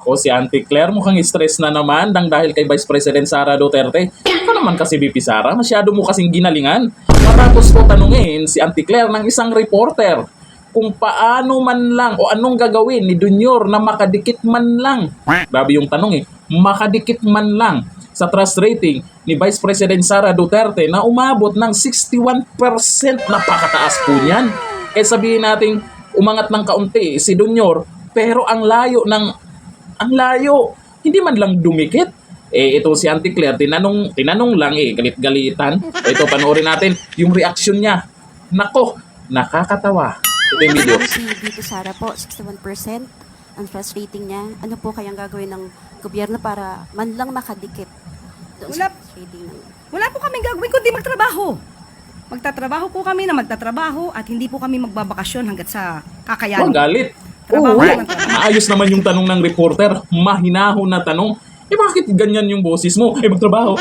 O si Auntie Claire mukhang stress na naman dahil kay Vice President Sara Duterte. Ito naman kasi VP Sara, masyado mo kasing ginalingan. Matapos ko tanungin si Auntie Claire ng isang reporter kung paano man lang o anong gagawin ni Junior na makadikit man lang. Grabe yung tanong makadikit man lang sa trust rating ni Vice President Sara Duterte na umabot ng 61%. Napakataas po niyan. Eh sabihin natin umangat ng kaunti si Junior pero ang layo hindi man lang dumikit. Ito si Auntie Claire, tinanong lang galit-galitan. Ito, panoorin natin yung reaction niya. Nako, nakakatawa. Ito yung video. Si VP Sara po, 61% ang trust rating niya. Ano po kayang gagawin ng gobyerno para man lang makadikit doon sa trust rating niya? Wala po kaming gagawin kundi magtrabaho. Magtatrabaho po kami na magtatrabaho at hindi po kami magbabakasyon hanggat sa kakayanin. Galit. Trabaho Oo, naman trabaho. maayos naman yung tanong ng reporter. Mahinahon na tanong. Bakit ganyan yung boses mo? Magtrabaho,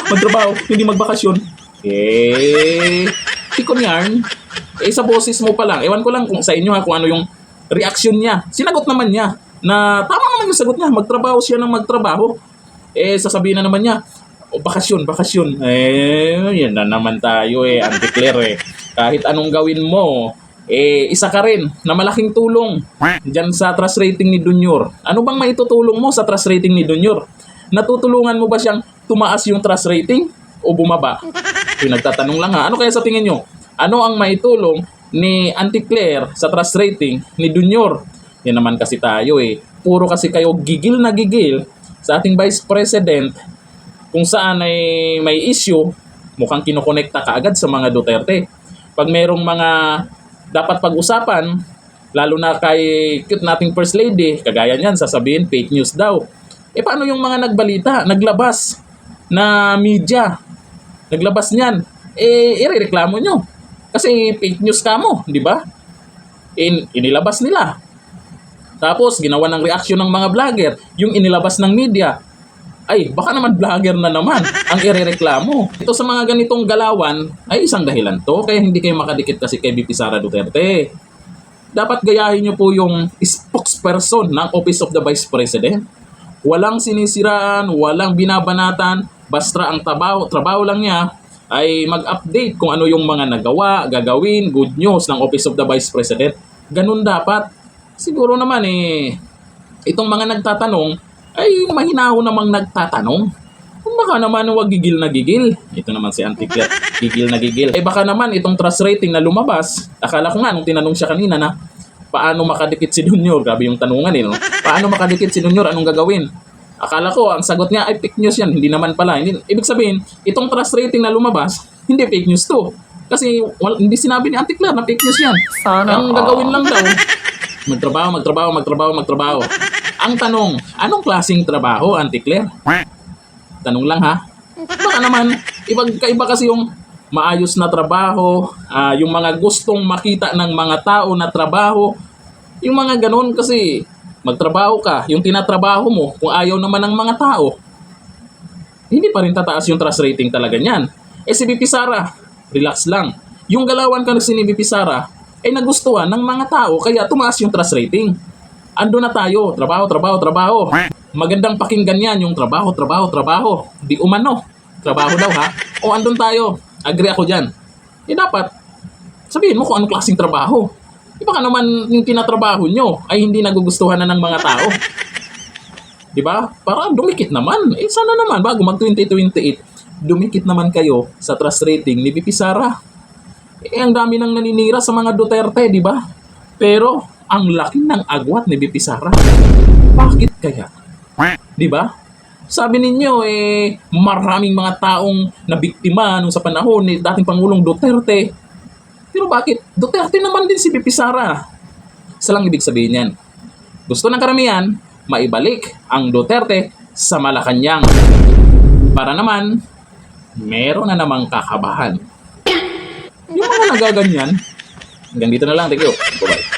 hindi magbakasyon. Tikon yarn. Sa boses mo pa lang. Ewan ko lang kung sa inyo kung ano yung reaction niya. Sinagot naman niya na tama naman yung sagot niya. Magtrabaho siya ng magtrabaho. Sasabihin na naman niya, bakasyon. Yan na naman tayo Auntie Claire Kahit anong gawin mo, isa ka rin na malaking tulong dyan sa trust rating ni Junior. Ano bang maitutulong mo sa trust rating ni Junior? Natutulungan mo ba siyang tumaas yung trust rating o bumaba? Nagtatanong lang Ano kaya sa tingin nyo? Ano ang maitulong ni Auntie Claire sa trust rating ni Junior? Yan naman kasi tayo Puro kasi kayo gigil na gigil sa ating Vice President kung saan ay may issue, mukhang kinokonekta ka agad sa mga Duterte. Pag merong mga dapat pag-usapan, lalo na kay cute nating First Lady, kagaya niyan, sasabihin fake news daw. Paano yung mga nagbalita, naglabas na media, naglabas niyan? Irereklamo nyo. Kasi fake news ka mo, di ba? Inilabas nila. Tapos, ginawa ng reaksyon ng mga vlogger, yung inilabas ng media. Baka naman vlogger na naman ang irereklamo. Ito sa mga ganitong galawan ay isang dahilan to kaya hindi kayo makadikit kasi kay VP Sara Duterte. Dapat gayahin nyo po yung spokesperson ng Office of the Vice President. Walang sinisiraan, walang binabanatan, basta ang trabaho lang niya ay mag-update kung ano yung mga nagawa, gagawin, good news ng Office of the Vice President. Ganun dapat. Siguro naman itong mga nagtatanong ay mahinaho namang nagtatanong. Kung baka naman wag gigil na gigil. Ito naman si Auntie Claire, gigil na gigil. Baka naman itong trust rating na lumabas, akala ko nga nung tinanong siya kanina na paano makadikit si Junior, grabe yung tanungan no? Paano makadikit si Junior, anong gagawin? Akala ko ang sagot niya ay fake news yan, hindi naman pala. Ibig sabihin, itong trust rating na lumabas, hindi fake news to. Kasi hindi sinabi ni Auntie Claire na fake news yan. Ang gagawin lang daw, magtrabaho. Ang tanong, anong klaseng trabaho, Auntie Claire? Tanong lang Baka naman, kaiba kasi yung maayos na trabaho, yung mga gustong makita ng mga tao na trabaho, yung mga ganun kasi magtrabaho ka, yung tinatrabaho mo, kung ayaw naman ng mga tao, hindi pa rin tataas yung trust rating talaga niyan. Si VP Sara, relax lang. Yung galawan kasi ni VP Sara, ay nagustuhan ng mga tao, kaya tumaas yung trust rating. Ando na tayo, trabaho. Magandang pakinggan yan, yung trabaho. Di umano, trabaho daw O andun tayo, agree ako dyan. Dapat, sabihin mo kung anong klaseng trabaho. Baka naman yung tinatrabaho nyo ay hindi nagugustuhan na ng mga tao. Diba? Para dumikit naman. Sana naman, bago mag-2028, dumikit naman kayo sa trust rating ni VP Sara. Ang dami nang naninira sa mga Duterte, diba? Pero, ang laki ng agwat ni VP Sara. Bakit kaya? Diba? Sabi ninyo, maraming mga taong nabiktima nung sa panahon ni dating Pangulong Duterte. Pero bakit? Duterte naman din si VP Sara. Isa lang ibig sabihin yan. Gusto ng karamihan, maibalik ang Duterte sa Malacanang. Para naman, meron na namang kakabahan. Yung mga nagaganyan, hanggang dito na lang. Thank you. Bye-bye.